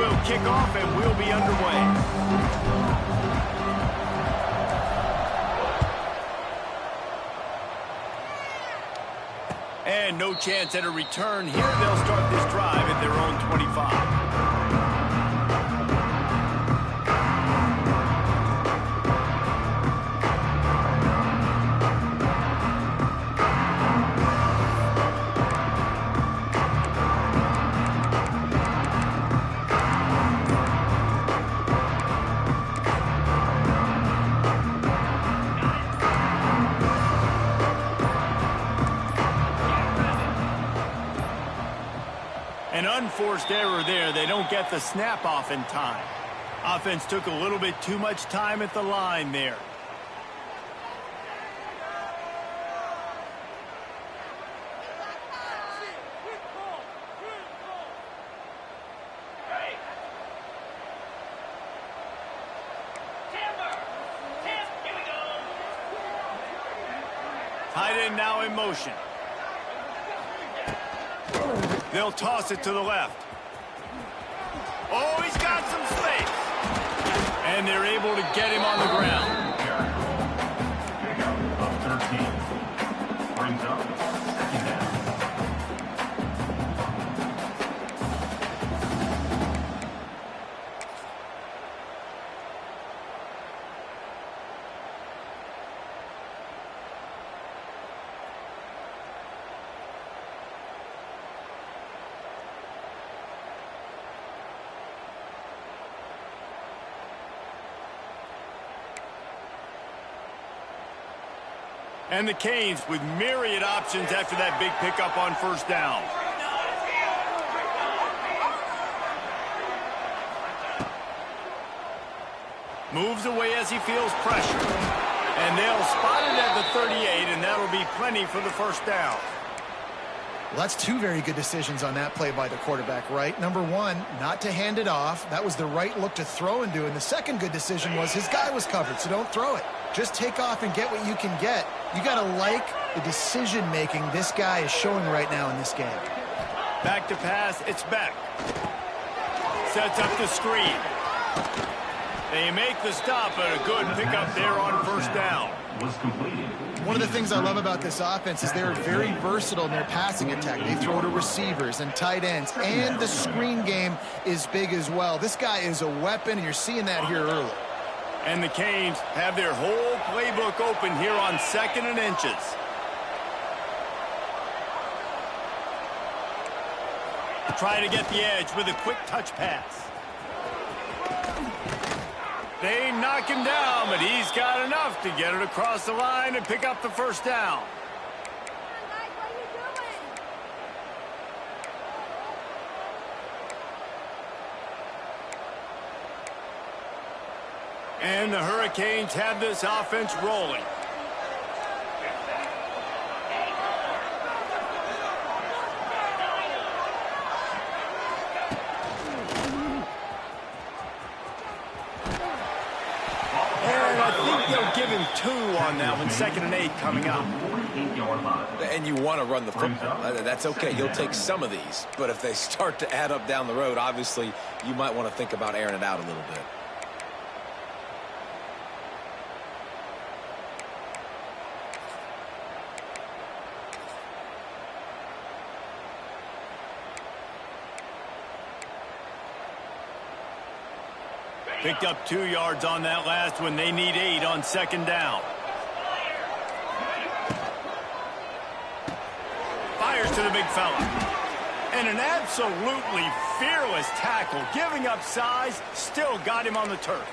will kick off and we'll be underway. And no chance at a return here. They'll start this drive at their own 25. An unforced error there. They don't get the snap off in time. Offense took a little bit too much time at the line there. Tight end now in motion. They'll toss it to the left. Oh, he's got some space. And they're able to get him on the ground. Pickup of 13. Brings up second down. And the Canes with myriad options after that big pickup on first down. Moves away as he feels pressure. And they'll spot it at the 38, and that'll be plenty for the first down. Well, that's two very good decisions on that play by the quarterback, right? Number one, not to hand it off. That was the right look to throw into. And the second good decision was his guy was covered, so don't throw it. Just take off and get what you can get. You got to like the decision-making this guy is showing right now in this game. Back to pass, it's Beck. Sets up the screen. They make the stop, but a good pickup there on first down. Was completed. One of the things I love about this offense is they're very versatile in their passing attack. They throw to receivers and tight ends, and the screen game is big as well. This guy is a weapon, and you're seeing that here early. And the Canes have their whole playbook open here on 2nd and inches. Try to get the edge with a quick touch pass. They knock him down, but he's got enough to get it across the line and pick up the first down. And the Hurricanes have this offense rolling. Give him 2 on that one. 2nd and 8 coming up. And you want to run the football. That's okay. You'll take some of these. But if they start to add up down the road, obviously you might want to think about airing it out a little bit. Picked up 2 yards on that last one. They need 8 on 2nd down. Fires to the big fella. And an absolutely fearless tackle. Giving up size, still got him on the turf.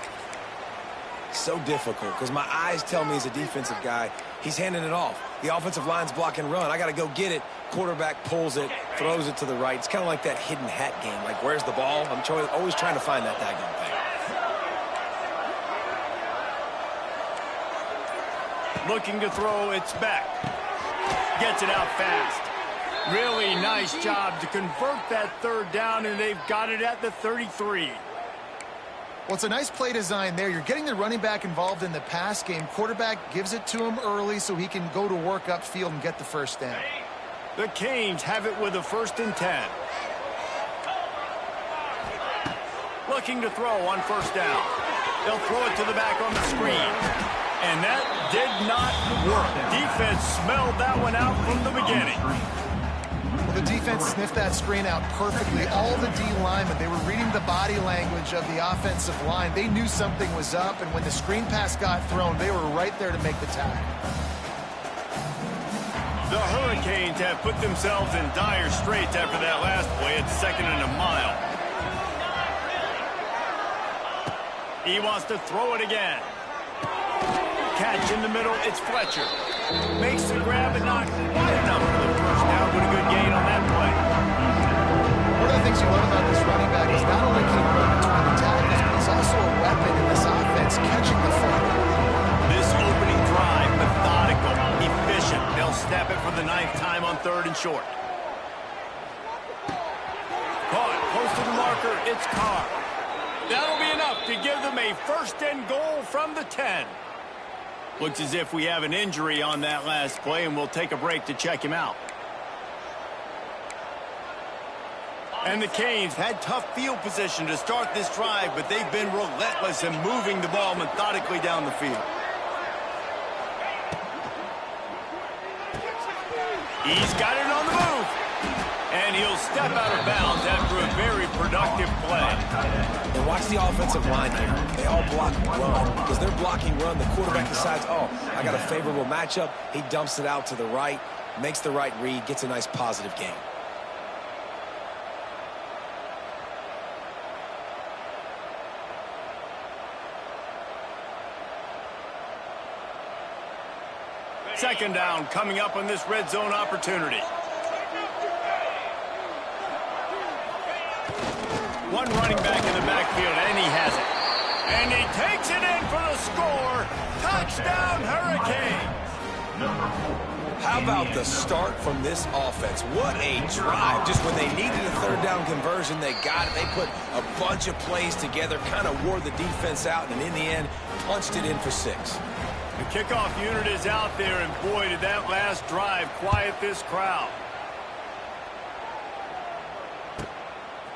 So difficult because my eyes tell me as a defensive guy, he's handing it off. The offensive line's block and run. I got to go get it. Quarterback pulls it, throws it to the right. It's kind of like that hidden hat game. Like, where's the ball? I'm always trying to find that daggone thing. Looking to throw, it's back. Gets it out fast. Really nice job to convert that 3rd down, and they've got it at the 33. Well, it's a nice play design there. You're getting the running back involved in the pass game. Quarterback gives it to him early so he can go to work upfield and get the first down. The Canes have it with a 1st and 10. Looking to throw on first down. They'll throw it to the back on the screen. And that did not work. Defense smelled that one out from the beginning. Well, the defense sniffed that screen out perfectly. All the D linemen, they were reading the body language of the offensive line. They knew something was up, and when the screen pass got thrown, they were right there to make the tackle. The Hurricanes have put themselves in dire straits after that last play at 2nd and a mile. He wants to throw it again. Catch in the middle, it's Fletcher. Makes the grab and not quite enough for the first down, but a good gain on that play. One of the things you love about this running back is not only can he run between the tackles, but he's also a weapon in this offense, catching the football. This opening drive, methodical, efficient. They'll snap it for the 9th time on 3rd and short. Caught, close to the marker, it's Carr. That'll be enough to give them a 1st and goal from the 10. Looks as if we have an injury on that last play, and we'll take a break to check him out. And the Canes had tough field position to start this drive, but they've been relentless in moving the ball methodically down the field. He's got it on the move. And he'll step out of bounds after a very productive play. And watch the offensive line here. They all block run. Because they're blocking run, the quarterback decides, oh, I got a favorable matchup. He dumps it out to the right, makes the right read, gets a nice positive gain. Second down coming up on this red zone opportunity. One running back in the backfield, and he has it. And he takes it in for the score. Touchdown, Hurricane. How about the start from this offense? What a drive. Just when they needed a 3rd down conversion, they got it. They put a bunch of plays together, kind of wore the defense out, and in the end, punched it in for 6. The kickoff unit is out there, and boy, did that last drive quiet this crowd.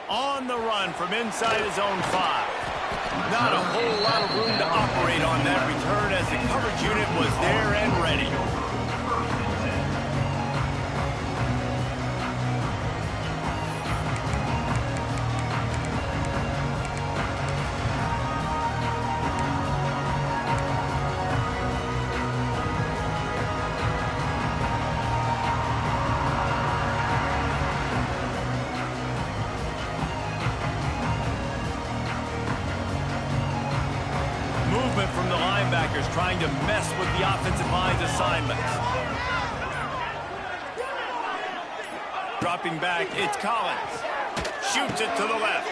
On the run from inside his own 5. Not a whole lot of room to operate on that return as the coverage unit was there and ready. From the linebackers trying to mess with the offensive line's assignments. Dropping back, it's Collins. Shoots it to the left.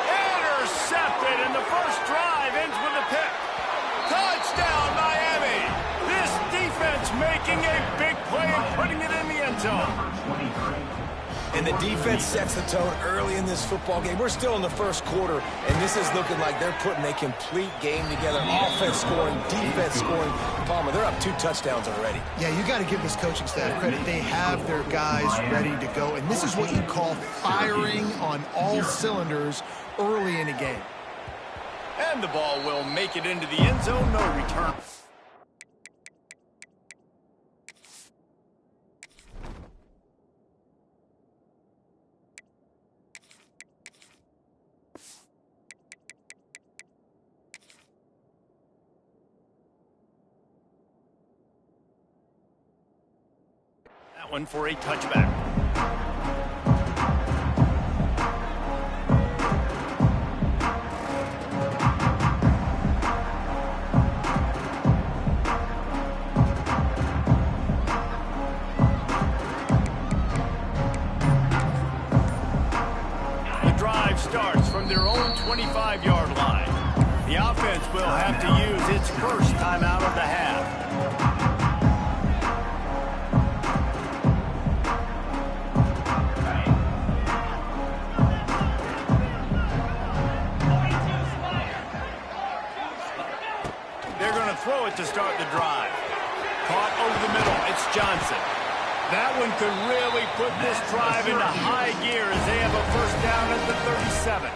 Intercepted, and the first drive ends with a pick. Touchdown, Miami. This defense making a big play and putting it in the end zone. And the defense sets the tone early in this football game. We're still in the first quarter, and this is looking like they're putting a complete game together. Offense scoring, defense scoring. Palmer, they're up 2 touchdowns already. Yeah, you got to give this coaching staff credit. They have their guys ready to go, and this is what you call firing on all cylinders early in a game. And the ball will make it into the end zone, no return. One for a touchback. The drive starts from their own 25-yard line. The offense will have to use its first timeout of the half. Throw it to start the drive. Caught over the middle. It's Johnson. That one could really put this drive into high gear as they have a first down at the 37.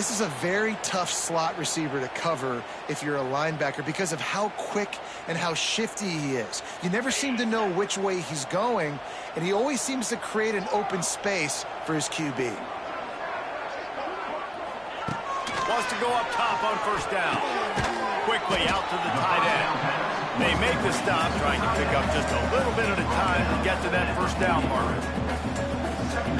This is a very tough slot receiver to cover if you're a linebacker because of how quick and how shifty he is. You never seem to know which way he's going, and he always seems to create an open space for his QB. Wants to go up top on first down. Quickly out to the tight end. They make the stop, trying to pick up just a little bit at a time to get to that first down mark.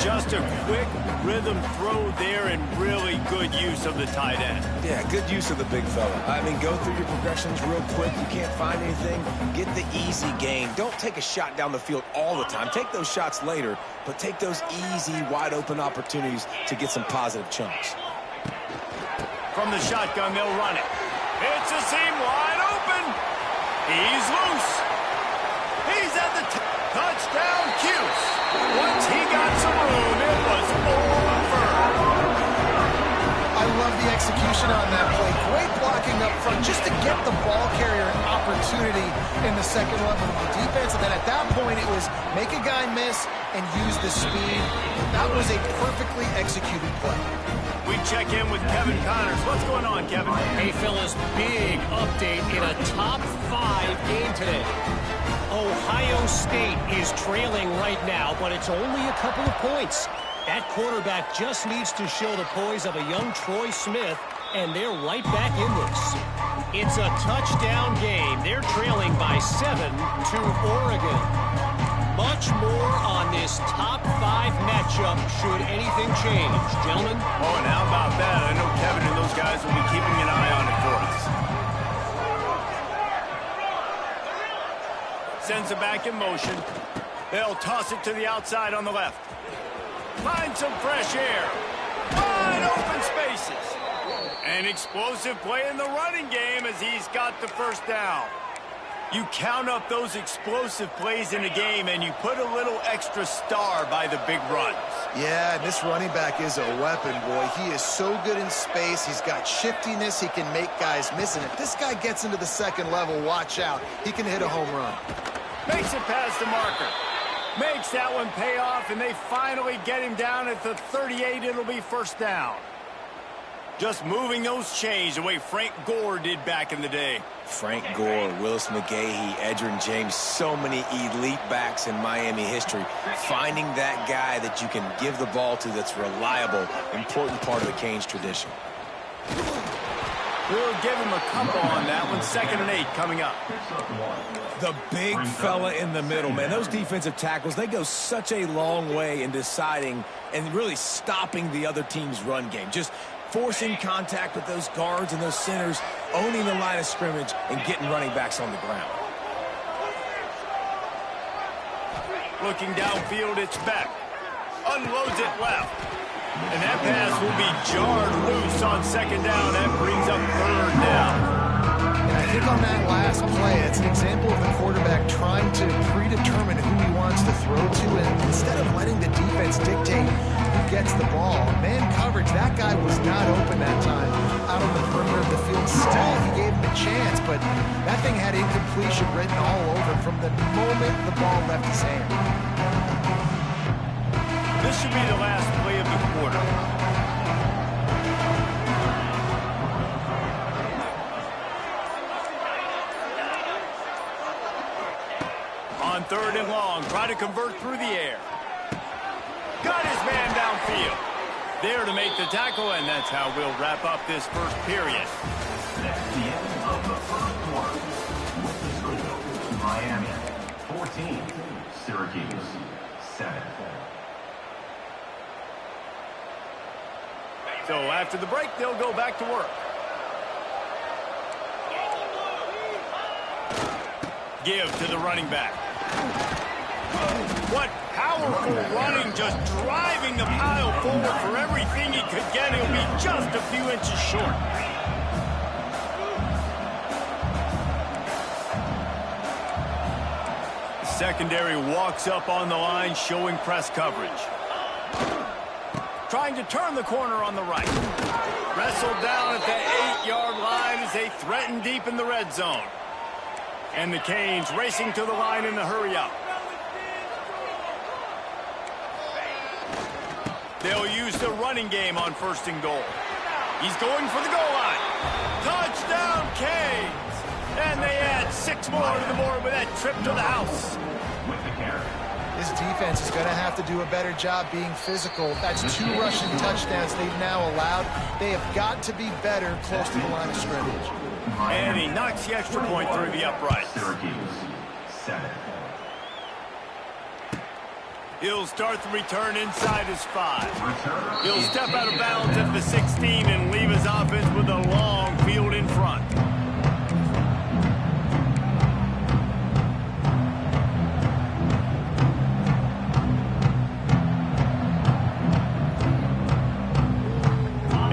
Just a quick rhythm throw there and really good use of the tight end. Yeah, good use of the big fella. I mean, go through your progressions real quick. You can't find anything. Get the easy gain. Don't take a shot down the field all the time. Take those shots later, but take those easy, wide-open opportunities to get some positive chunks. From the shotgun, they'll run it. It's a seam wide open. He's loose. He's at the touchdown Cuse. Once he got some room, it was over. I love the execution on that play. Great blocking up front just to get the ball carrier an opportunity in the second level of the defense. And then at that point, it was make a guy miss and use the speed. That was a perfectly executed play. We check in with Kevin Connors. What's going on, Kevin? Hey, fellas, big update in a top 5 game today. Ohio State is trailing right now, but it's only a couple of points. That quarterback just needs to show the poise of a young Troy Smith, and they're right back in this. It's a touchdown game. They're trailing by 7 to Oregon. Much more on this top 5 matchup should anything change. Gentlemen? Oh, and how about that? I know Kevin and those guys will be keeping an eye on it for us. Sends it back in motion. They'll toss it to the outside on the left. Find some fresh air. Wide open spaces. An explosive play in the running game as he's got the first down. You count up those explosive plays in a game, and you put a little extra star by the big runs. Yeah, and this running back is a weapon, boy. He is so good in space. He's got shiftiness. He can make guys miss. And if this guy gets into the second level, watch out. He can hit a home run. Makes it past the marker. Makes that one pay off, and they finally get him down at the 38. It'll be first down. Just moving those chains the way Frank Gore did back in the day. Frank Gore, Willis McGahee, Edgerrin James, so many elite backs in Miami history. Finding that guy that you can give the ball to that's reliable, important part of the Canes tradition. We'll give him a couple on that one. 2nd and 8 coming up. The big fella in the middle, man. Those defensive tackles, they go such a long way in deciding and really stopping the other team's run game. Just forcing contact with those guards and those centers, owning the line of scrimmage, and getting running backs on the ground. Looking downfield, it's Beck. Unloads it left. And that pass will be jarred loose on 2nd down. That brings up 3rd down. And I think on that last play, it's an example of the quarterback trying to predetermine who he wants to throw to, and instead of letting the defense dictate who gets the ball. Man coverage, that guy was not open that time out on the perimeter of the field. Still, he gave him a chance, but that thing had incompletion written all over from the moment the ball left his hand. This should be the last play of the quarter. On 3rd and long, try to convert through the air. Got his man downfield. There to make the tackle, and that's how we'll wrap up this first period. That's the end of the first quarter. With the score, Miami 14, Syracuse 7. So after the break, they'll go back to work. Give to the running back. What powerful running, just driving the pile forward for everything he could get. He'll be just a few inches short. The secondary walks up on the line, showing press coverage. Trying to turn the corner on the right. Wrestled down at the 8-yard line as they threaten deep in the red zone. And the Canes racing to the line in the hurry up. They'll use the running game on 1st and goal. He's going for the goal line. Touchdown, Canes! And they add 6 more to the board with that trip to the house. With the carry. This defense is going to have to do a better job being physical. That's 2 rushing touchdowns they've now allowed. They have got to be better close to the line of scrimmage. And he knocks the extra point through the upright. Syracuse, 7. He'll start the return inside his 5. He'll step out of bounds at the 16 and leave his offense with a long field in front.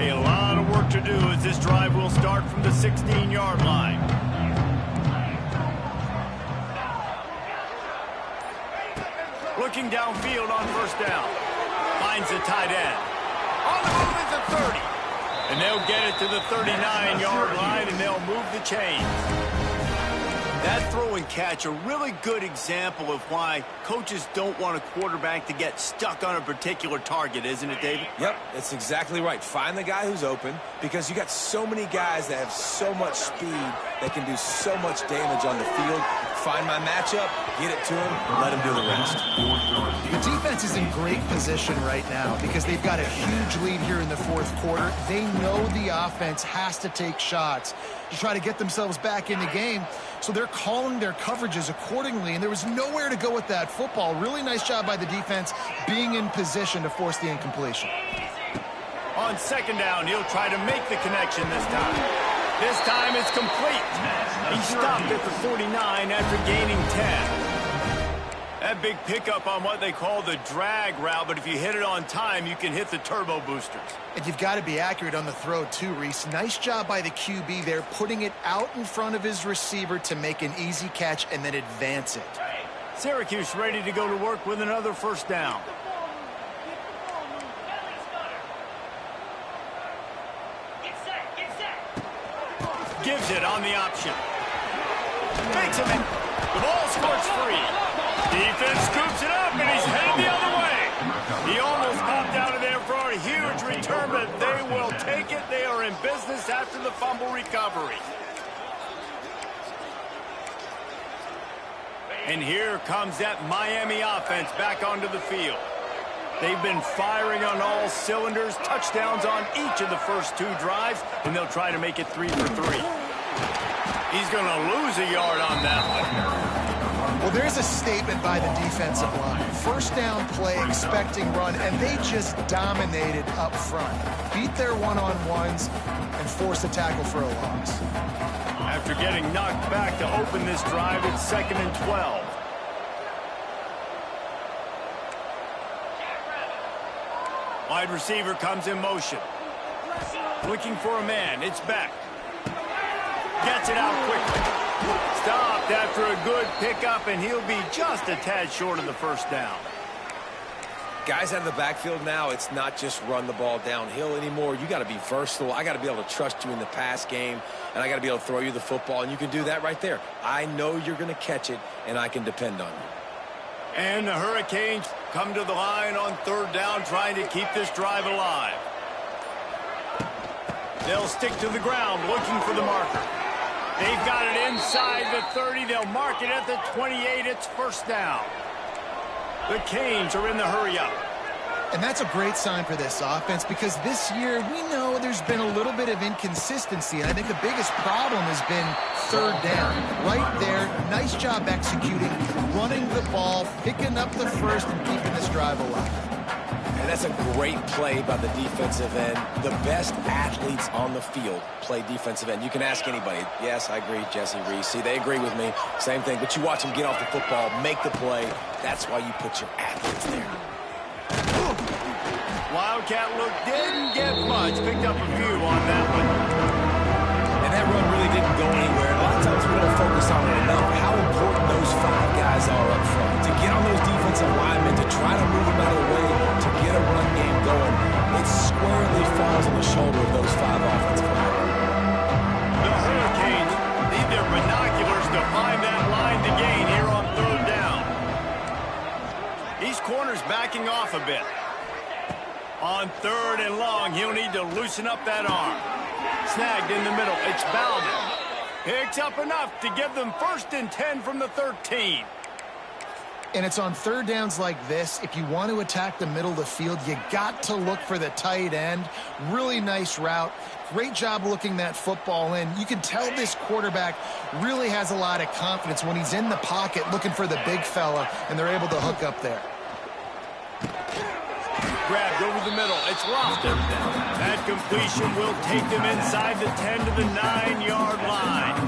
A lot of work to do as this drive will start from the 16-yard line. Looking downfield on first down. Finds the tight end. On the move is the 30. And they'll get it to the 39-yard line, and they'll move the chains. That throw and catch, a really good example of why coaches don't want a quarterback to get stuck on a particular target, isn't it, David? Yep, that's exactly right. Find the guy who's open, because you got so many guys that have so much speed that can do so much damage on the field. Find my matchup, get it to him, let him do the rest. The defense is in great position right now because they've got a huge lead here in the 4th quarter. They know the offense has to take shots to try to get themselves back in the game, so they're calling their coverages accordingly, and there was nowhere to go with that football. Really nice job by the defense being in position to force the incompletion. On second down, he'll try to make the connection this time. This time it's complete. He stopped at the 49 after gaining 10. That big pickup on what they call the drag route, but if you hit it on time, you can hit the turbo boosters. And you've got to be accurate on the throw too, Reese. Nice job by the QB there, putting it out in front of his receiver to make an easy catch and then advance it. Syracuse ready to go to work with another first down. Gives it on the option. Makes him in. The ball squirts free. Defense scoops it up, and he's headed the other way. He almost popped out of there for a huge return, but they will take it. They are in business after the fumble recovery. And here comes that Miami offense back onto the field. They've been firing on all cylinders, touchdowns on each of the first 2 drives, and they'll try to make it 3 for 3. He's going to lose a yard on that one. Well, there's a statement by the defensive line. First down play, expecting run, and they just dominated up front. Beat their one-on-ones and forced a tackle for a loss. After getting knocked back to open this drive, it's 2nd and 12. Wide receiver comes in motion. Looking for a man. It's Beck. Gets it out quickly. Stopped after a good pickup, and he'll be just a tad short of the first down. Guys out of the backfield now, it's not just run the ball downhill anymore. You got to be versatile. I got to be able to trust you in the pass game, and I got to be able to throw you the football, and you can do that right there. I know you're going to catch it, and I can depend on you. And the Hurricanes come to the line on 3rd down, trying to keep this drive alive. They'll stick to the ground, looking for the marker. They've got it inside the 30. They'll mark it at the 28. It's first down. The Canes are in the hurry-up. And that's a great sign for this offense because this year we know there's been a little bit of inconsistency, and I think the biggest problem has been 3rd down. Right there, nice job executing, running the ball, picking up the first, and keeping this drive alive. And that's a great play by the defensive end. The best athletes on the field play defensive end. You can ask anybody. Yes, I agree, Jesse, Reese. See, they agree with me. Same thing. But you watch them get off the football, make the play. That's why you put your athletes there. Wildcat look didn't get much. Picked up a few on that one. And that run really didn't go anywhere. A lot of times we don't focus on it enough. How important those 5 guys are up front. To get on those defensive linemen, to try to move them out of the way, to get a run game going, it squarely falls on the shoulder of those 5 offensive linemen. The Hurricanes need their binoculars to find that line to gain here on 3rd down. These corners backing off a bit. On 3rd and long, he'll need to loosen up that arm. Snagged in the middle. It's Bowden. Picks up enough to give them 1st and 10 from the 13. And it's on 3rd downs like this. If you want to attack the middle of the field, you got to look for the tight end. Really nice route. Great job looking that football in. You can tell this quarterback really has a lot of confidence when he's in the pocket looking for the big fella, and they're able to hook up there. Grabbed over the middle. It's Lofton. That completion will take them inside the 10 to the 9-yard line.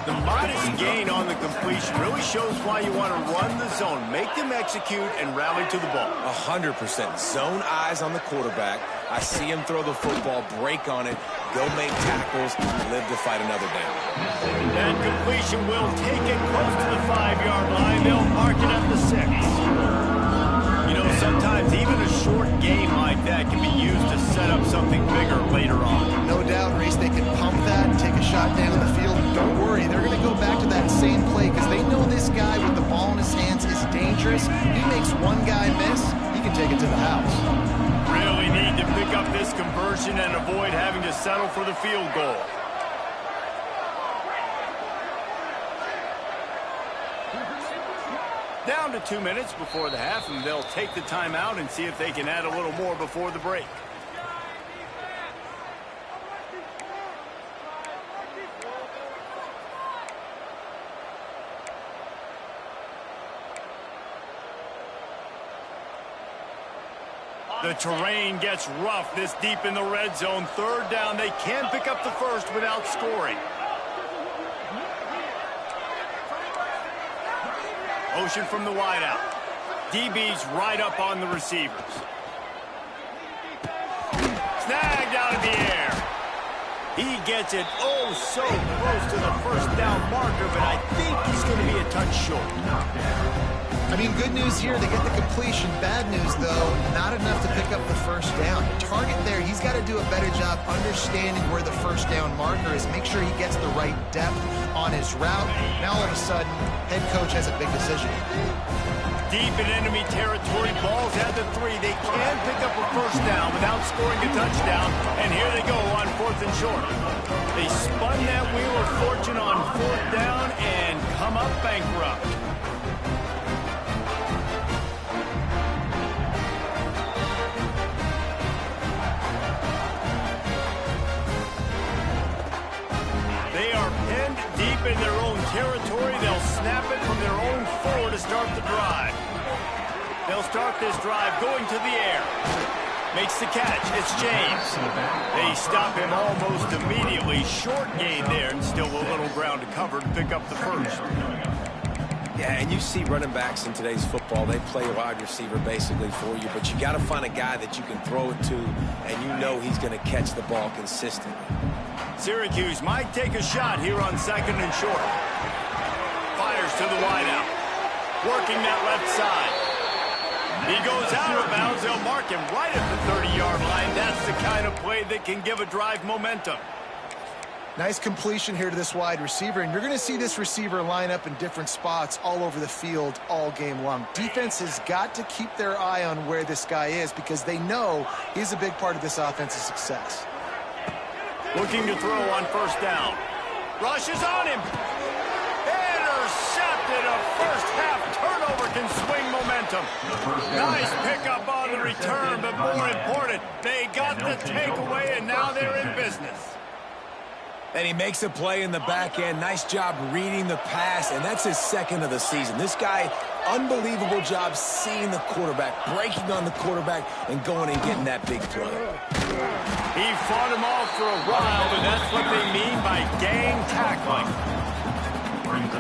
The modest gain on the completion really shows why you want to run the zone, make them execute, and rally to the ball. 100%. Zone eyes on the quarterback. I see him throw the football, break on it, go make tackles, live to fight another down. That completion will take it close to the 5-yard line. They'll mark it at the 6. You know, sometimes even a short game like that can be used to set up something bigger later on. No doubt, Reese, they can pump that and take a shot down the field. Don't worry, they're going to go back to that same play because they know this guy with the ball in his hands is dangerous. He makes one guy miss, he can take it to the house. Really need to pick up this conversion and avoid having to settle for the field goal. Down to 2 minutes before the half, and they'll take the timeout and see if they can add a little more before the break. The terrain gets rough this deep in the red zone. 3rd down, they can pick up the first without scoring. Motion from the wideout. DB's right up on the receivers. Snagged out of the air. He gets it oh so close to the 1st down marker, but I think he's going to be a touch short. I mean, good news here, they get the completion. Bad news, though, not enough to pick up the 1st down. The target there, he's got to do a better job understanding where the 1st down marker is. Make sure he gets the right depth on his route. Now, all of a sudden, head coach has a big decision. Deep in enemy territory, balls at the 3. They can pick up a 1st down without scoring a touchdown, and here they go on 4th and short. They spun that wheel of fortune on 4th down and come up bankrupt. Deep in their own territory, they'll snap it from their own 4 to start the drive. They'll start this drive going to the air. Makes the catch. It's James. They stop him almost immediately. Short gain there, and still a little ground to cover to pick up the 1st. Yeah, and you see running backs in today's football, they play a wide receiver basically for you, but you got to find a guy that you can throw it to, and you know he's going to catch the ball consistently. Syracuse might take a shot here on 2nd and short. Fires to the wideout. Working that left side. He goes out of bounds. They'll mark him right at the 30-yard line. That's the kind of play that can give a drive momentum. Nice completion here to this wide receiver, and you're going to see this receiver line up in different spots all over the field all game long. Defense has got to keep their eye on where this guy is because they know he's a big part of this offense's success. Looking to throw on 1st down. Rushes on him. Intercepted. A 1st half turnover can swing momentum. Nice pickup on the return, but more important, they got the takeaway, and now they're in business. And he makes a play in the back end. Nice job reading the pass, and that's his 2nd of the season. This guy, unbelievable job seeing the quarterback, breaking on the quarterback, and going and getting that big play. He fought him off for a while, but that's what they mean by gang tackling.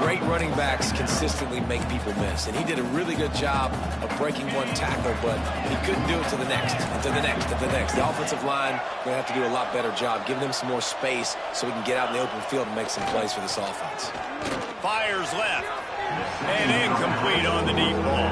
Great running backs consistently make people miss, and he did a really good job of breaking one tackle, but he couldn't do it to the next, and to the next, and to the next. The offensive line going to have to do a lot better job, giving them some more space so we can get out in the open field and make some plays for this offense. Fires left, and incomplete on the deep ball.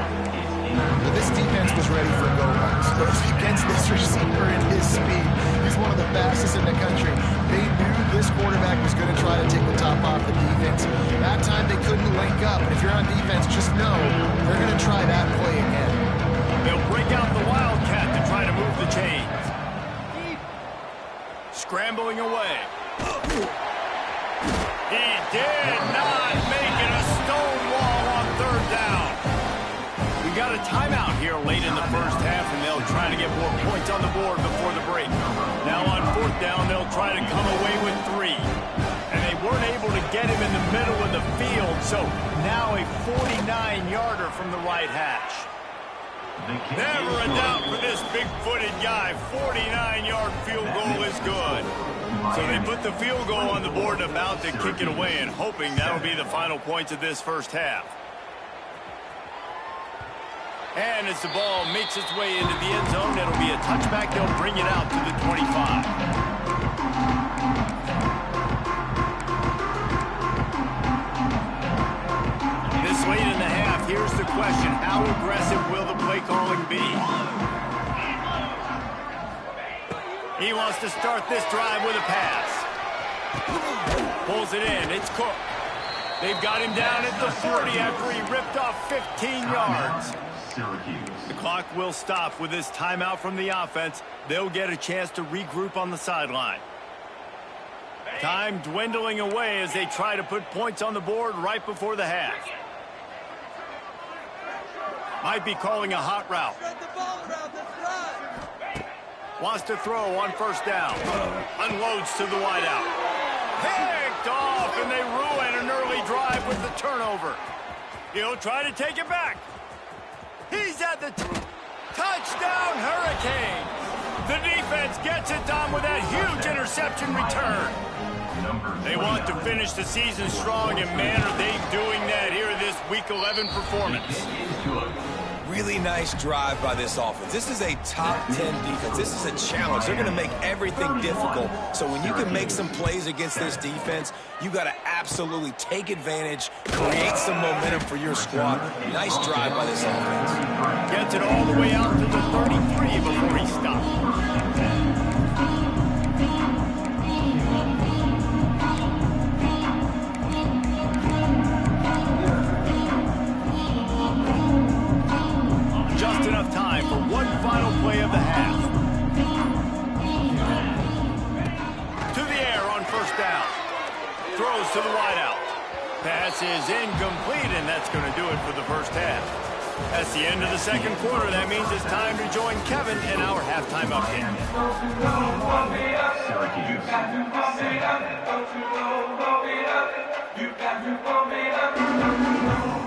But this defense was ready for a go-line. So against this receiver and his speed, he's one of the fastest in the country. They knew this quarterback was going to try to take the top off the defense. That time they couldn't link up. And if you're on defense, just know they're going to try that play again. They'll break out the Wildcat to the chains. Scrambling away. He did not make it a stone wall on third down. We got a timeout here late in the first half, and they'll try to get more points on the board before the break. Now on fourth down, they'll try to come away with 3. And they weren't able to get him in the middle of the field, so now a 49-yarder from the right hash. Never a doubt for this big-footed guy. 49-yard field goal is good. So they put the field goal on the board and about to kick it away, and hoping that'll be the final points of this first half. And as the ball makes its way into the end zone, it'll be a touchback. They'll bring it out to the 25. This late in the half, here's the question. How aggressive will the play calling be? He wants to start this drive with a pass. Pulls it in. It's Cook. They've got him down at the 40 after he ripped off 15 yards. The clock will stop with this timeout from the offense. They'll get a chance to regroup on the sideline. Time dwindling away as they try to put points on the board right before the half. Might be calling a hot route. Wants to throw on first down. Unloads to the wideout. Picked off, and they ruin an early drive with the turnover. He'll try to take it back. He's at the touchdown, Hurricanes. The defense gets it done with that huge interception return. They want to finish the season strong, and man, are they doing that here in this Week 11 performance. Really nice drive by this offense. This is a top 10 defense. This is a challenge. They're going to make everything difficult. So when you can make some plays against this defense, you got to absolutely take advantage, create some momentum for your squad. Nice drive by this offense. Gets it all the way out to the 33 before he stops. Just enough time for one final play of the half. To the air on first down. Throws to the wideout. Pass is incomplete, and that's going to do it for the first half. That's the end of the second quarter. That means it's time to join Kevin in our halftime update.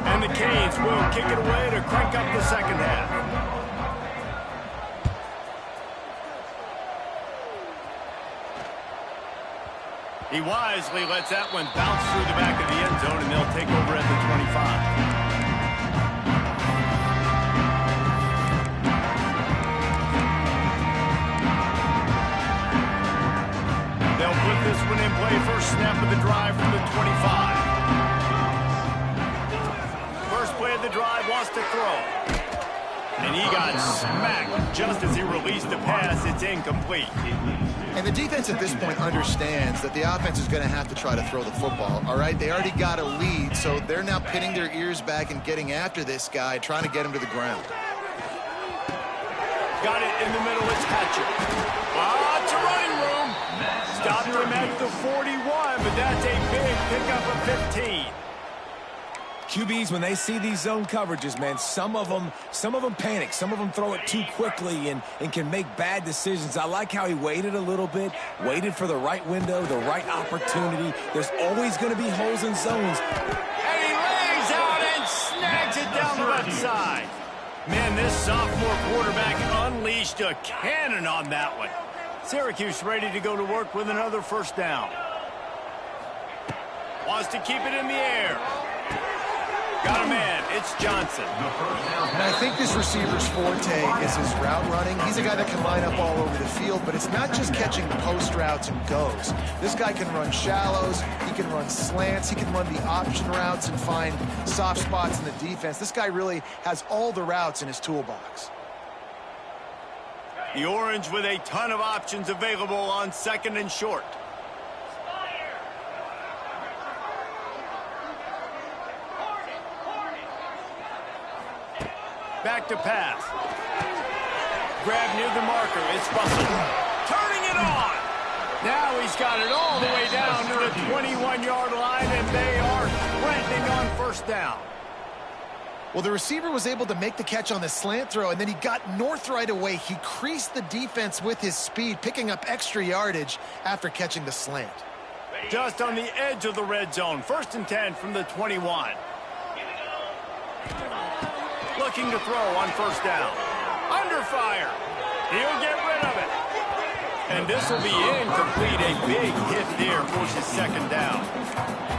And the Canes will kick it away to crank up the second half. He wisely lets that one bounce through the back of the end zone, and they'll take over at the 25. They'll put this one in play. First snap of the drive from the 25. First play of the drive, wants to throw. And he got smacked just as he released the pass. It's incomplete. And the defense at this point understands that the offense is going to have to try to throw the football, all right? They already got a lead, so they're now pinning their ears back and getting after this guy, trying to get him to the ground. Got it in the middle, it's Hatcher. Lots of running room. Stopped him at the 41, but that's a big pickup of 15. QBs, when they see these zone coverages, man, some of them panic. Some of them throw it too quickly and can make bad decisions. I like how he waited a little bit, waited for the right window, the right opportunity. There's always going to be holes in zones. And he lays out and snags it down the left side. Man, this sophomore quarterback unleashed a cannon on that one. Syracuse ready to go to work with another first down. Wants to keep it in the air. Got a man. It's Johnson. And I think this receiver's forte is his route running. He's a guy that can line up all over the field, but it's not just catching post routes and goes. This guy can run shallows. He can run slants. He can run the option routes and find soft spots in the defense. This guy really has all the routes in his toolbox. The Orange with a ton of options available on second and short. Back to pass. grab near the marker. It's Russell. Turning it on. Now he's got it all the way down to the 21-yard line, and they are threatening on first down. Well, the receiver was able to make the catch on the slant throw, and then he got north right away. He creased the defense with his speed, picking up extra yardage after catching the slant. Just on the edge of the red zone. 1st and 10 from the 21. Looking to throw on first down. Under fire. He'll get rid of it. And this will be incomplete. A big hit there forces 2nd down.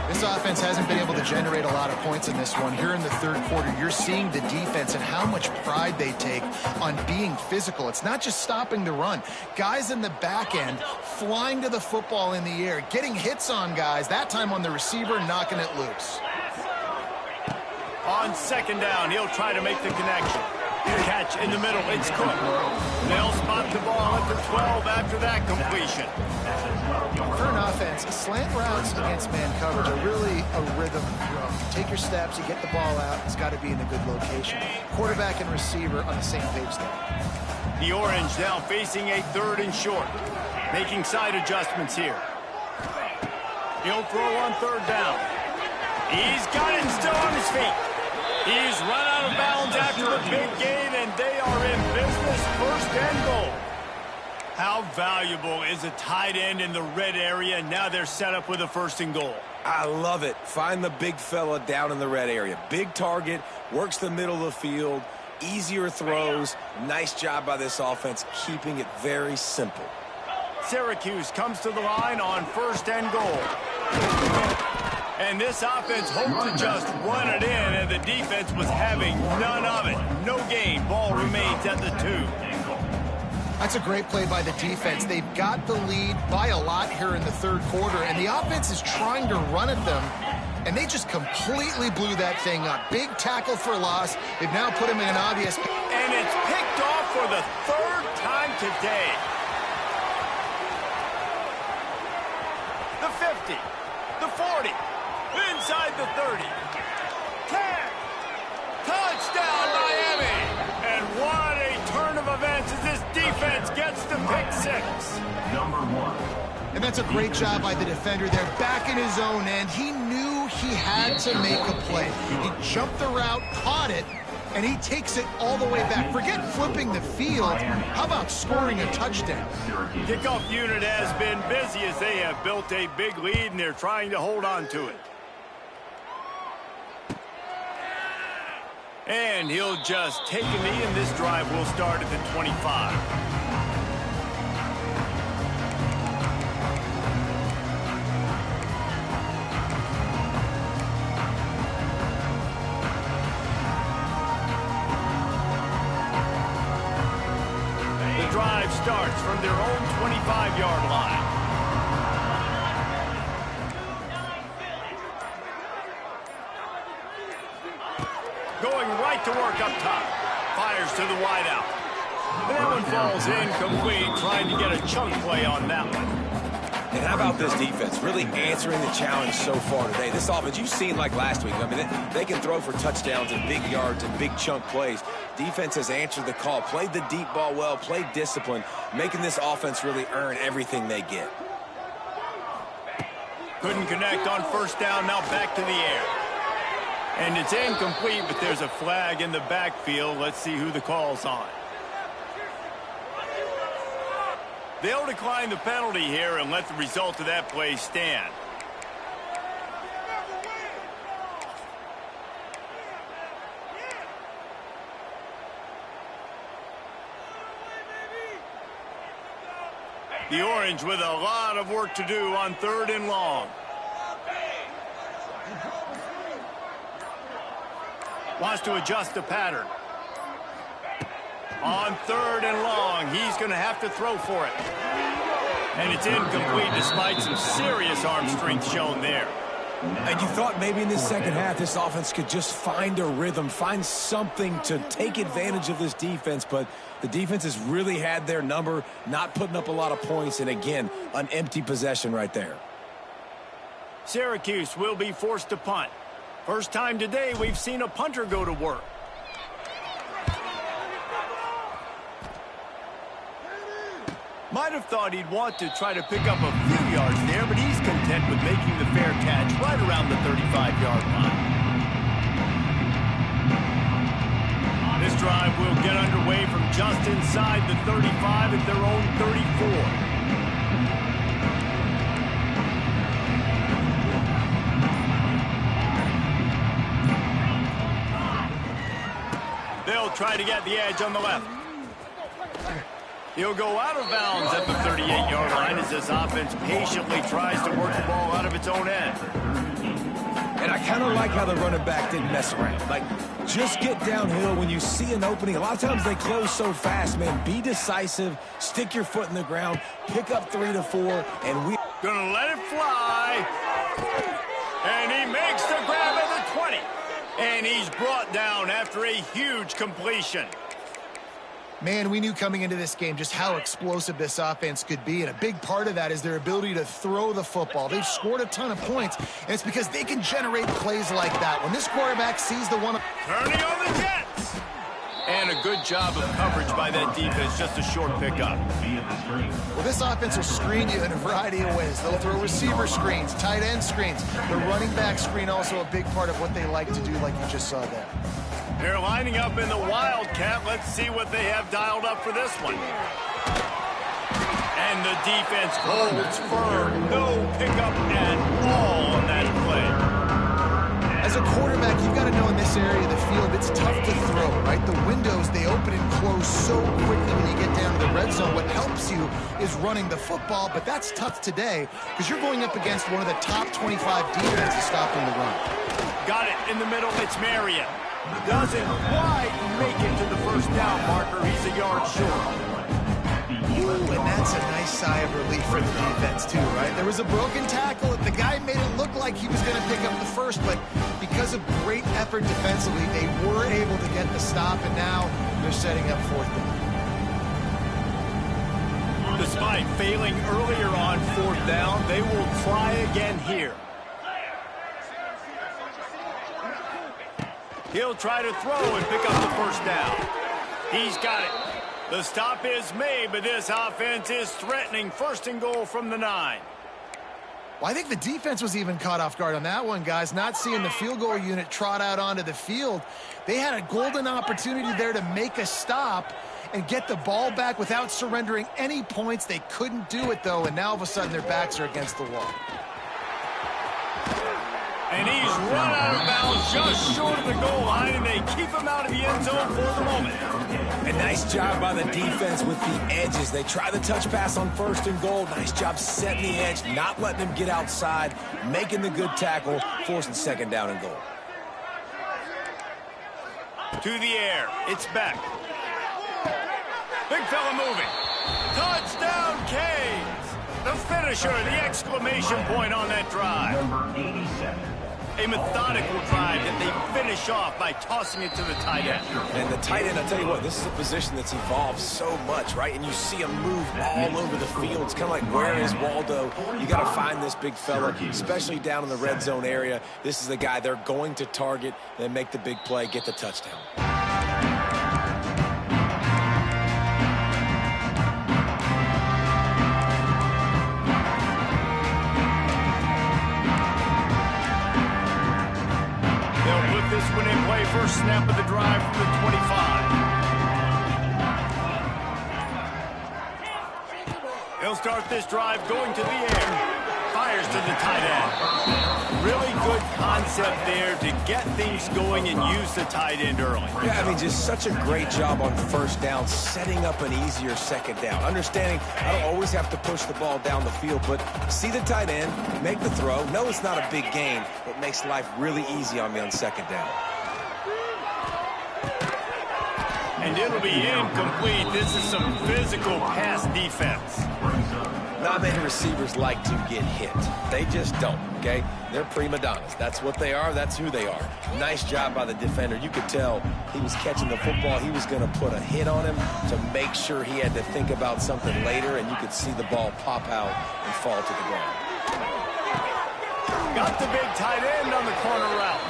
This offense hasn't been able to generate a lot of points in this one. Here in the 3rd quarter, you're seeing the defense and how much pride they take on being physical. It's not just stopping the run. Guys in the back end flying to the football in the air, getting hits on guys, that time on the receiver, knocking it loose. On 2nd down, he'll try to make the connection. Catch in the middle, it's Cook. They'll spot the ball at the 12 after that completion. Current offense, slant routes against man coverage are really a rhythm throw. You take your steps, you get the ball out, it's got to be in a good location. Quarterback and receiver on the same page there. The Orange now facing a 3rd and short. Making side adjustments here. He'll throw on 3rd down. He's got it still on his feet. He's run out of bounds after a big gain, and they are in business. 1st and goal. How valuable is a tight end in the red area? Now they're set up with a 1st and goal. I love it. Find the big fella down in the red area. Big target, works the middle of the field, easier throws. Nice job by this offense, keeping it very simple. Syracuse comes to the line on 1st and goal. And this offense hoped to just run it in, and the defense was having none of it. No gain. Ball remains at the 2. That's a great play by the defense. They've got the lead by a lot here in the 3rd quarter, and the offense is trying to run at them, and they just completely blew that thing up. Big tackle for loss. They've now put him in an obvious... And it's picked off for the 3rd time today. The 50. The 40. Inside the 30. 10. Touchdown, Miami. And what a turn of events as this defense gets the pick 6. Number 1. And that's a great job by the defender there, back in his own end. He knew he had to make a play. He jumped the route, caught it, and he takes it all the way back. Forget flipping the field. How about scoring a touchdown? Kickoff unit has been busy as they have built a big lead, and they're trying to hold on to it. And he'll just take a knee, and this drive will start at the 25. The drive starts from their own 25-yard line. Going right to work up top. Fires to the wideout. That one falls incomplete, trying to get a chunk play on that one. And how about this defense? Really answering the challenge so far today. This offense, you've seen like last week. I mean, they can throw for touchdowns and big yards and big chunk plays. Defense has answered the call, played the deep ball well, played discipline, making this offense really earn everything they get. Couldn't connect on first down, now back to the air. And it's incomplete, but there's a flag in the backfield. Let's see who the call's on. They'll decline the penalty here and let the result of that play stand. The Orange with a lot of work to do on 3rd and long. Wants to adjust the pattern. On 3rd and long, he's going to have to throw for it. And it's incomplete despite some serious arm strength shown there. And you thought maybe in this second half this offense could just find a rhythm, find something to take advantage of this defense, but the defense has really had their number, not putting up a lot of points, and again, an empty possession right there. Syracuse will be forced to punt. First time today we've seen a punter go to work. Might have thought he'd want to try to pick up a few yards there, but he's content with making the fair catch right around the 35-yard line. This drive will get underway from just inside the 35 at their own 34. They'll try to get the edge on the left. He'll go out of bounds at the 38-yard line as this offense patiently tries to work the ball out of its own end. And I kind of like how the running back didn't mess around. Like, just get downhill when you see an opening. A lot of times they close so fast, man. Be decisive, stick your foot in the ground, pick up 3 to 4, and we... Gonna let it fly. And he makes the grab at the 20. And he's brought down after a huge completion. Man, we knew coming into this game just how explosive this offense could be, and a big part of that is their ability to throw the football. They've scored a ton of points, and it's because they can generate plays like that. When this quarterback sees the one... Turning on the Jets! And a good job of coverage by that defense, just a short pickup. Well, this offense will screen you in a variety of ways. They'll throw receiver screens, tight end screens. The running back screen also a big part of what they like to do, like you just saw there. They're lining up in the Wildcat. Let's see what they have dialed up for this one. And the defense holds firm. No pickup at all on that play. As a quarterback, you've got to know in this area of the field, it's tough to throw, right? The windows, they open and close so quickly when you get down to the red zone. What helps you is running the football, but that's tough today because you're going up against one of the top 25 defenses stopping the run. Got it in the middle. It's Marion. Doesn't quite make it to the first down marker. He's a yard short. And that's a nice sigh of relief for the defense, too, right? There was a broken tackle. The guy made it look like he was going to pick up the first, but because of great effort defensively, they were able to get the stop, and now they're setting up fourth down. Despite failing earlier on fourth down, they will try again here. He'll try to throw and pick up the first down. He's got it. The stop is made, but this offense is threatening first and goal from the 9. Well, I think the defense was even caught off guard on that one, guys. Not seeing the field goal unit trot out onto the field. They had a golden opportunity there to make a stop and get the ball back without surrendering any points. They couldn't do it, though, and now all of a sudden their backs are against the wall. And he's run out of bounds just short of the goal line, and they keep him out of the end zone for the moment. A nice job by the defense with the edges. They try the touch pass on first and goal. Nice job setting the edge, not letting him get outside, making the good tackle, forcing second down and goal. To the air. It's Beck. Big fella moving. Touchdown, Canes! The finisher, the exclamation point on that drive. Number 87. A methodical drive that they finish off by tossing it to the tight end. And the tight end, I'll tell you what, this is a position that's evolved so much, right? And you see him move all over the field. It's kind of like, where is Waldo? You got to find this big fella, especially down in the red zone area. This is the guy they're going to target, then make the big play, get the touchdown. This one in play, first snap of the drive from the 25. He'll start this drive going to the air. Fires to the tight end. Really good concept there to get things going and use the tight end early. Yeah, I mean, just such a great job on first down, setting up an easier second down. Understanding I don't always have to push the ball down the field, but see the tight end, make the throw. No, it's not a big gain, but makes life really easy on me on second down. And it'll be incomplete. This is some physical pass defense. Not many receivers like to get hit. They just don't, okay? They're prima donnas. That's what they are. That's who they are. Nice job by the defender. You could tell he was catching the football. He was going to put a hit on him to make sure he had to think about something later, and you could see the ball pop out and fall to the ground. Got the big tight end on the corner route.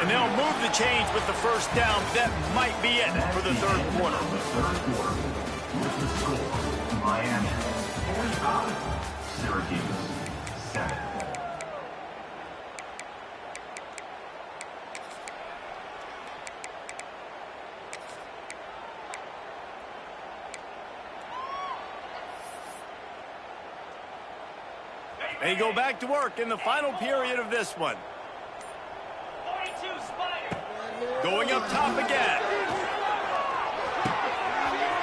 And they'll move the chains with the first down. That might be it for the third quarter. Miami. 45. Syracuse. 7. They go back to work in the final period of this one. Going up top again.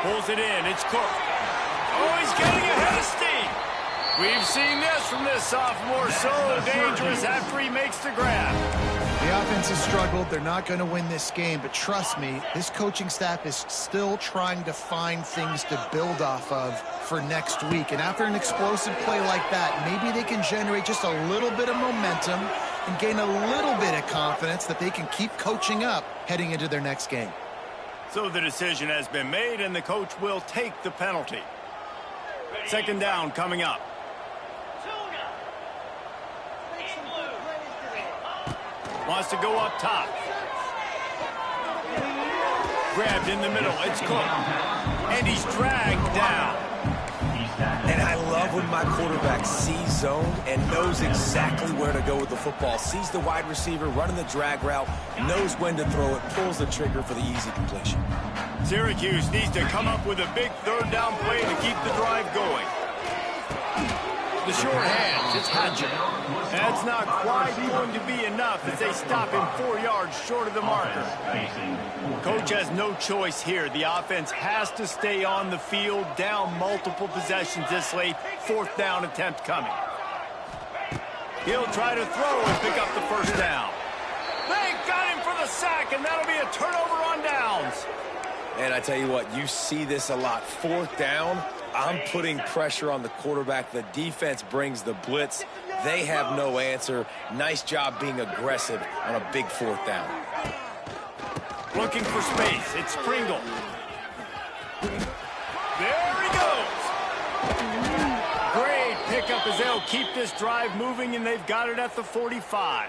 Pulls it in. It's Cook. Oh, he's getting ahead of steam. We've seen this from this sophomore. So dangerous after he makes the grab. The offense has struggled. They're not going to win this game, but trust me, this coaching staff is still trying to find things to build off of for next week. And after an explosive play like that, maybe they can generate just a little bit of momentum and gain a little bit of confidence that they can keep coaching up heading into their next game. So the decision has been made, and the coach will take the penalty. Second down coming up. Wants to go up top. Grabbed in the middle. It's Cook. And he's dragged down. And I love when my quarterback sees zone and knows exactly where to go with the football. Sees the wide receiver running the drag route, knows when to throw it, pulls the trigger for the easy completion. Syracuse needs to come up with a big third down play to keep the drive going. The short hands, it's Hatcher. That's not quite going to be enough as they stop him 4 yards short of the marker. Coach has no choice here. The offense has to stay on the field, down multiple possessions this late. Fourth down attempt coming. He'll try to throw and pick up the first down. They got him for the sack, and that'll be a turnover on downs. And I tell you what, you see this a lot. Fourth down, I'm putting pressure on the quarterback. The defense brings the blitz. They have no answer. Nice job being aggressive on a big fourth down. Looking for space. It's Pringle. There he goes. Great pickup as they'll keep this drive moving, and they've got it at the 45.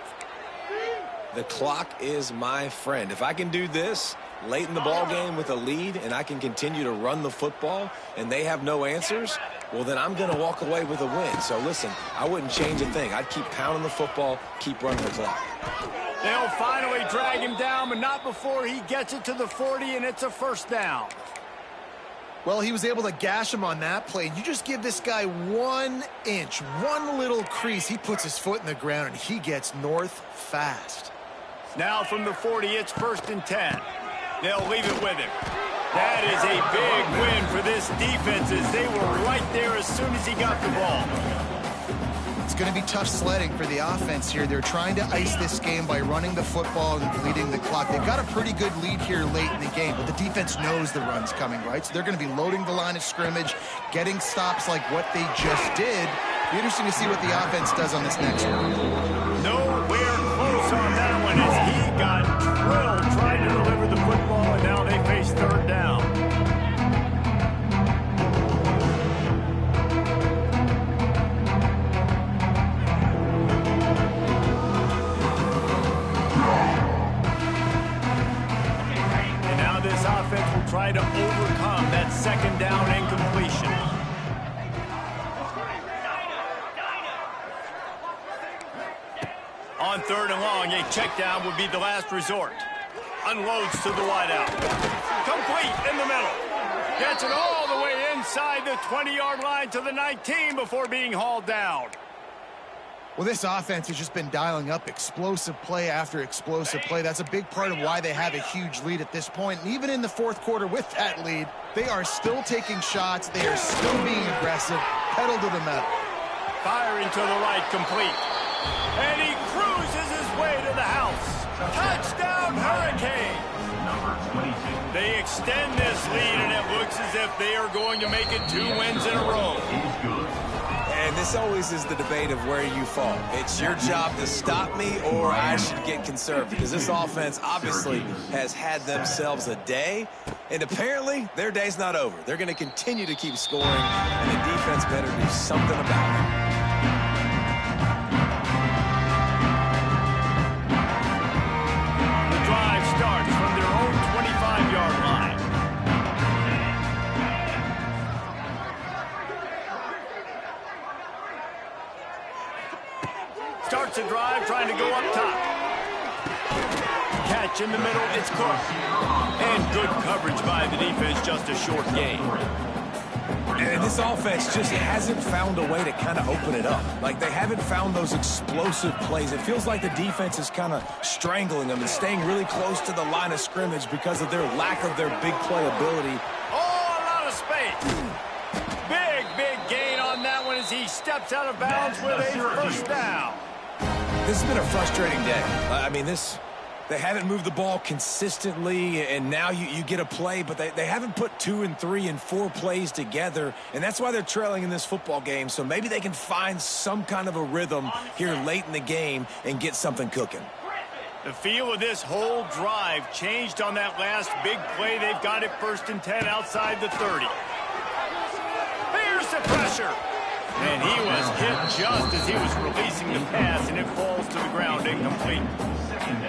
The clock is my friend. If I can do this late in the ball game with a lead and I can continue to run the football and they have no answers, well, then I'm going to walk away with a win. So, listen, I wouldn't change a thing. I'd keep pounding the football, keep running the clock. They'll finally drag him down, but not before he gets it to the 40, and it's a first down. Well, he was able to gash him on that play. You just give this guy 1 inch, one little crease. He puts his foot in the ground, and he gets north fast. Now from the 40, it's 1st and 10. They'll leave it with him. That is a big win for this defense as they were right there as soon as he got the ball. It's going to be tough sledding for the offense here. They're trying to ice this game by running the football and bleeding the clock. They've got a pretty good lead here late in the game, but the defense knows the run's coming, right? So they're going to be loading the line of scrimmage, getting stops like what they just did. Be interesting to see what the offense does on this next one. Nowhere close on that one as he got drilled trying to deliver the football, and now they face third down. And now this offense will try to overcome that second down incompletion. On third and long, a check down would be the last resort. Unloads to the wideout. Complete in the middle. Gets it all the way inside the 20-yard line to the 19 before being hauled down. Well, this offense has just been dialing up explosive play after explosive play. That's a big part of why they have a huge lead at this point. And even in the fourth quarter with that lead, they are still taking shots. They are still being aggressive. Pedal to the metal. Firing to the right, complete. And he cruises his way to the house. Touchdown, Hurricane. They extend this lead, and it looks as if they are going to make it 2 wins in a row. And this always is the debate of where you fall. It's your job to stop me, or I should get conservative. Because this offense obviously has had themselves a day, and apparently their day's not over. They're going to continue to keep scoring, and the defense better do something about it. Starts from their own 25-yard line. starts the drive trying to go up top. Catch in the middle, it's Cook. And good coverage by the defense, just a short gain. And this offense just hasn't found a way to kind of open it up. Like, they haven't found those explosive plays. It feels like the defense is kind of strangling them and staying really close to the line of scrimmage because of their lack of their big play ability. Oh, a lot of space. Big gain on that one as he steps out of bounds with a first down. This has been a frustrating day. I mean, they haven't moved the ball consistently, and now you get a play, but they haven't put 2 and 3 and 4 plays together, and that's why they're trailing in this football game. So maybe they can find some kind of a rhythm here late in the game and get something cooking. The feel of this whole drive changed on that last big play. They've got it 1st and 10 outside the 30. Here's the pressure. And he was hit just as he was releasing the pass, and it falls to the ground incomplete.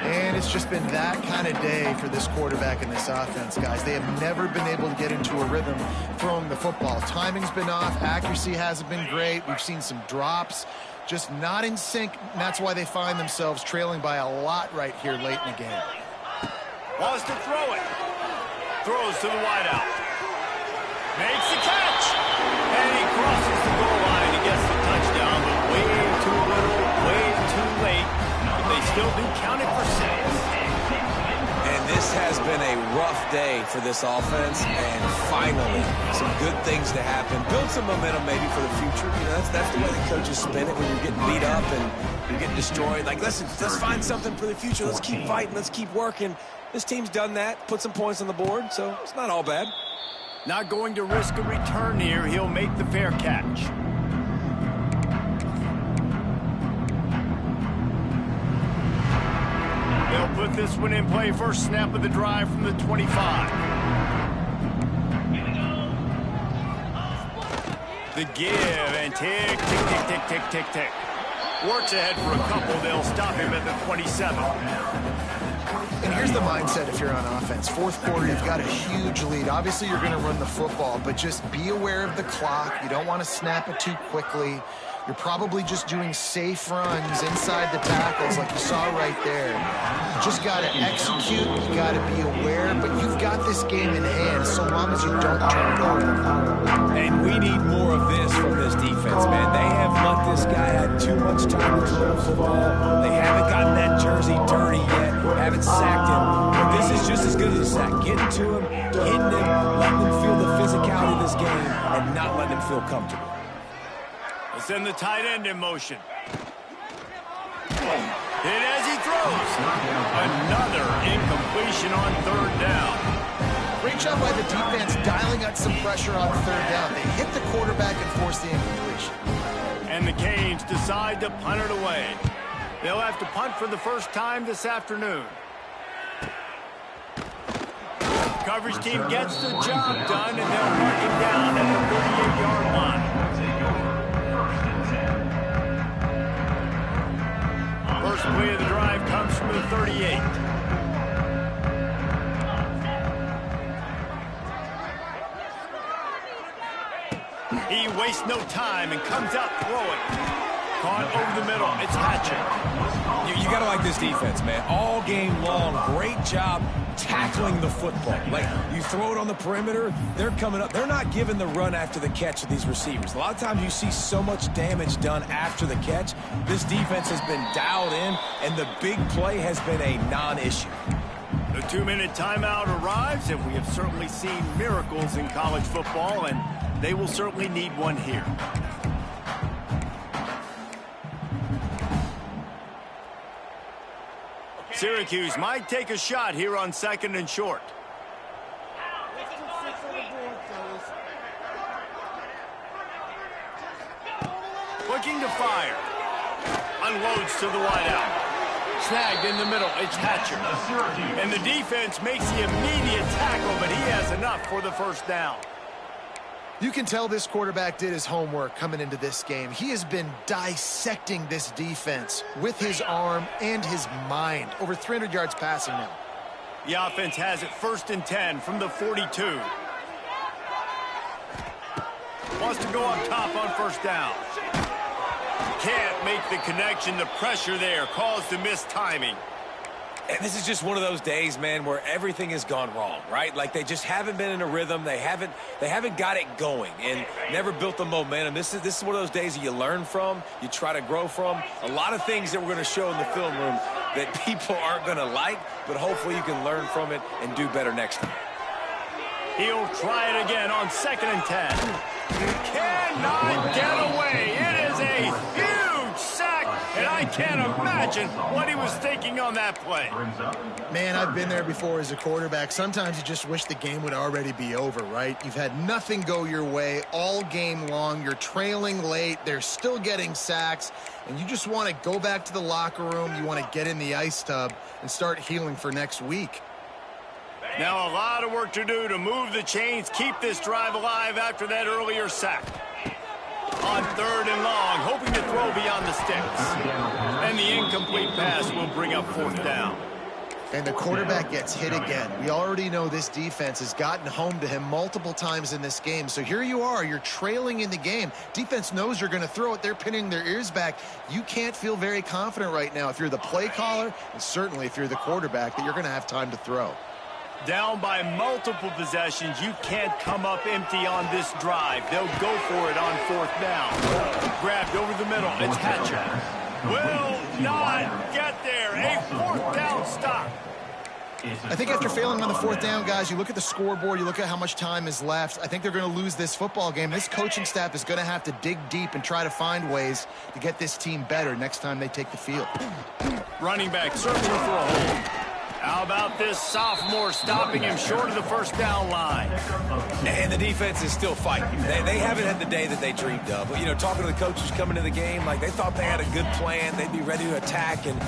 And it's just been that kind of day for this quarterback and this offense, guys. They have never been able to get into a rhythm throwing the football. Timing's been off. Accuracy hasn't been great. We've seen some drops. Just not in sync, and that's why they find themselves trailing by a lot right here late in the game. Wants to throw it. Throws to the wideout. Makes the catch. And he crosses the goal line and gets the touchdown, but way too little, way too late. But they still do count it for 6. And this has been a rough day for this offense, and finally some good things to happen. Build some momentum maybe for the future. You know, that's the way the coaches spin it when you're getting beat up and you're getting destroyed. Like, let's find something for the future. Let's keep fighting. Let's keep working. This team's done that, put some points on the board, so it's not all bad. Not going to risk a return here. He'll make the fair catch. They'll put this one in play. First snap of the drive from the 25. The give and tick, tick, tick, tick, tick, tick, tick. Works ahead for a couple. They'll stop him at the 27. And here's the mindset if you're on offense. 4th quarter, you've got a huge lead. Obviously, you're going to run the football, but just be aware of the clock. You don't want to snap it too quickly. You're probably just doing safe runs inside the tackles like you saw right there. You just got to execute. You got to be aware, but you've got this game in hand so long as you don't turn it over. And we need more of this from this defense, man. They have let this guy have too much time to throw the football. They haven't gotten that jersey dirty yet. Haven't sacked him. But this is just as good as a sack. Getting to him, hitting him, letting him feel the physicality of this game, and not letting him feel comfortable. Send the tight end in motion. Hit as he throws. Another incompletion on 3rd down. Great job by the defense dialing out some pressure on 3rd down. They hit the quarterback and forced the incompletion. And the Canes decide to punt it away. They'll have to punt for the first time this afternoon. Coverage team gets the job done, and they'll mark it down at the 38-yard line. First play of the drive comes from the 38. He wastes no time and comes out throwing. Caught over the middle. It's Hatcher. You got to like this defense, man. All game long, great job tackling the football. Like, you throw it on the perimeter, they're coming up. They're not giving the run after the catch to these receivers. A lot of times you see so much damage done after the catch. This defense has been dialed in, and the big play has been a non-issue. The 2-minute timeout arrives, and we have certainly seen miracles in college football, and they will certainly need one here. Syracuse might take a shot here on 2nd and short. Looking to fire. Unloads to the wideout. Snagged in the middle. It's Hatcher. And the defense makes the immediate tackle, but he has enough for the first down. You can tell this quarterback did his homework coming into this game. He has been dissecting this defense with his arm and his mind. Over 300 yards passing now. The offense has it 1st and 10 from the 42. Wants to go up top on 1st down. Can't make make the connection. The pressure there caused the missed timing. And this is just one of those days, man, where everything has gone wrong, right? Like they just haven't been in a rhythm. They haven't got it going and never built the momentum. This is one of those days that you learn from, you try to grow from. A lot of things that we're going to show in the film room that people aren't going to like, but hopefully you can learn from it and do better next time. He'll try it again on 2nd and 10. Cannot get away. It is a huge sack, and I can't imagine what he was thinking on that play. Man, I've been there before as a quarterback. Sometimes you just wish the game would already be over, right? You've had nothing go your way all game long. You're trailing late. They're still getting sacks, and you just want to go back to the locker room. You want to get in the ice tub and start healing for next week. Now a lot of work to do to move the chains, keep this drive alive after that earlier sack. On 3rd and long, hoping to throw beyond the sticks. And the incomplete pass will bring up 4th down. And the quarterback gets hit again. We already know this defense has gotten home to him multiple times in this game. So here you are, you're trailing in the game. Defense knows you're going to throw it. They're pinning their ears back. You can't feel very confident right now if you're the play caller, and certainly if you're the quarterback, that you're going to have time to throw. Down by multiple possessions, you can't come up empty on this drive. They'll go for it on 4th down. Grabbed over the middle. It's Hatcher. Will not get there. A 4th down stop. I think after failing on the 4th down, guys, you look at the scoreboard, you look at how much time is left. I think they're going to lose this football game. This coaching staff is going to have to dig deep and try to find ways to get this team better next time they take the field. Running back searching for a hole. How about this sophomore stopping him short of the 1st down line? And the defense is still fighting. They haven't had the day that they dreamed of. You know, talking to the coaches coming to the game, like they thought they had a good plan. They'd be ready to attack and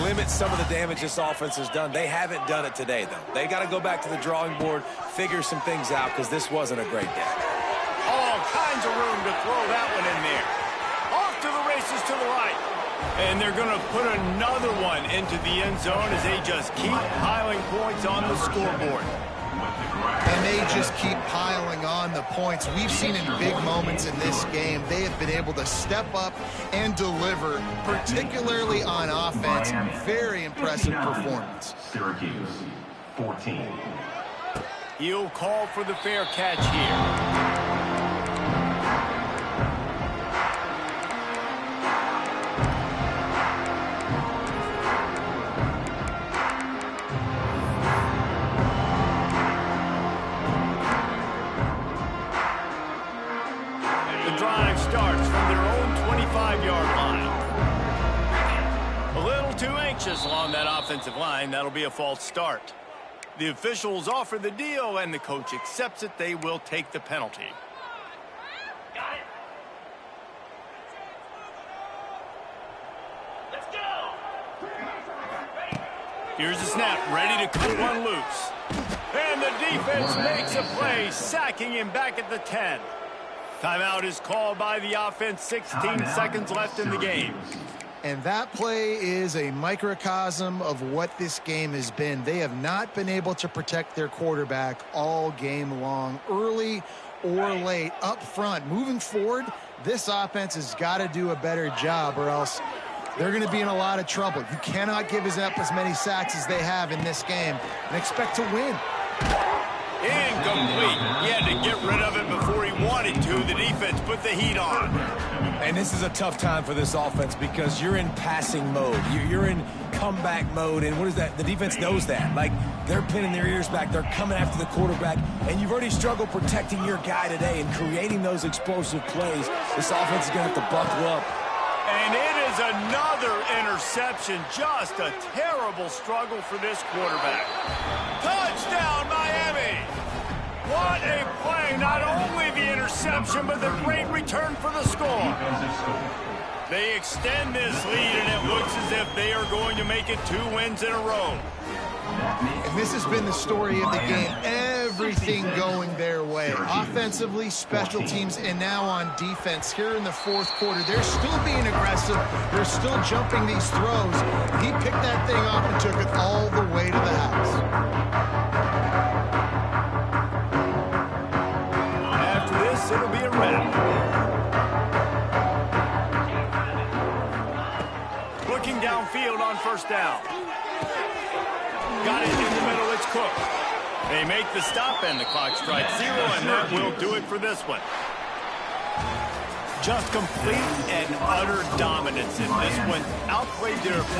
limit some of the damage this offense has done. They haven't done it today, though. They got to go back to the drawing board, figure some things out, because this wasn't a great day. All kinds of room to throw that one in there. Off to the races to the right. And they're going to put another one into the end zone as they just keep piling points on the scoreboard. And they just keep piling on the points. We've seen in big moments in this game, they have been able to step up and deliver, particularly on offense. Very impressive performance. Syracuse, 14. He'll call for the fair catch here. Drive starts from their own 25-yard line. A little too anxious along that offensive line. That'll be a false start. The officials offer the deal, and the coach accepts it. They will take the penalty. Got it. Let's go. Here's the snap, ready to cut one loose. And the defense makes a play, sacking him back at the 10. Timeout is called by the offense. 16 seconds left in the game. And that play is a microcosm of what this game has been. They have not been able to protect their quarterback all game long, early or late, up front. Moving forward, this offense has got to do a better job, or else they're going to be in a lot of trouble. You cannot give up as many sacks as they have in this game and expect to win. Incomplete. He had to get rid of it before he wanted to. The defense put the heat on. And this is a tough time for this offense because you're in passing mode. You're in comeback mode. And what is that? The defense knows that. Like, they're pinning their ears back. They're coming after the quarterback. And you've already struggled protecting your guy today and creating those explosive plays. This offense is going to have to buckle up. And it is another interception. Just a terrible struggle for this quarterback. Touchdown, Miami! What a play. Not only the interception, but the great return for the score. They extend this lead, and it looks as if they are going to make it 2 wins in a row. And this has been the story of the game. Everything going their way. Offensively, special teams, and now on defense here in the 4th quarter. They're still being aggressive. They're still jumping these throws. He picked that thing up and took it all the way to the house. After this, it'll be a wrap. Looking downfield on first down. Got it in the middle. It's Cook. They make the stop, and the clock strikes 0, and that will do it for this one. Just complete and utter dominance in this one. Outplayed their opponent.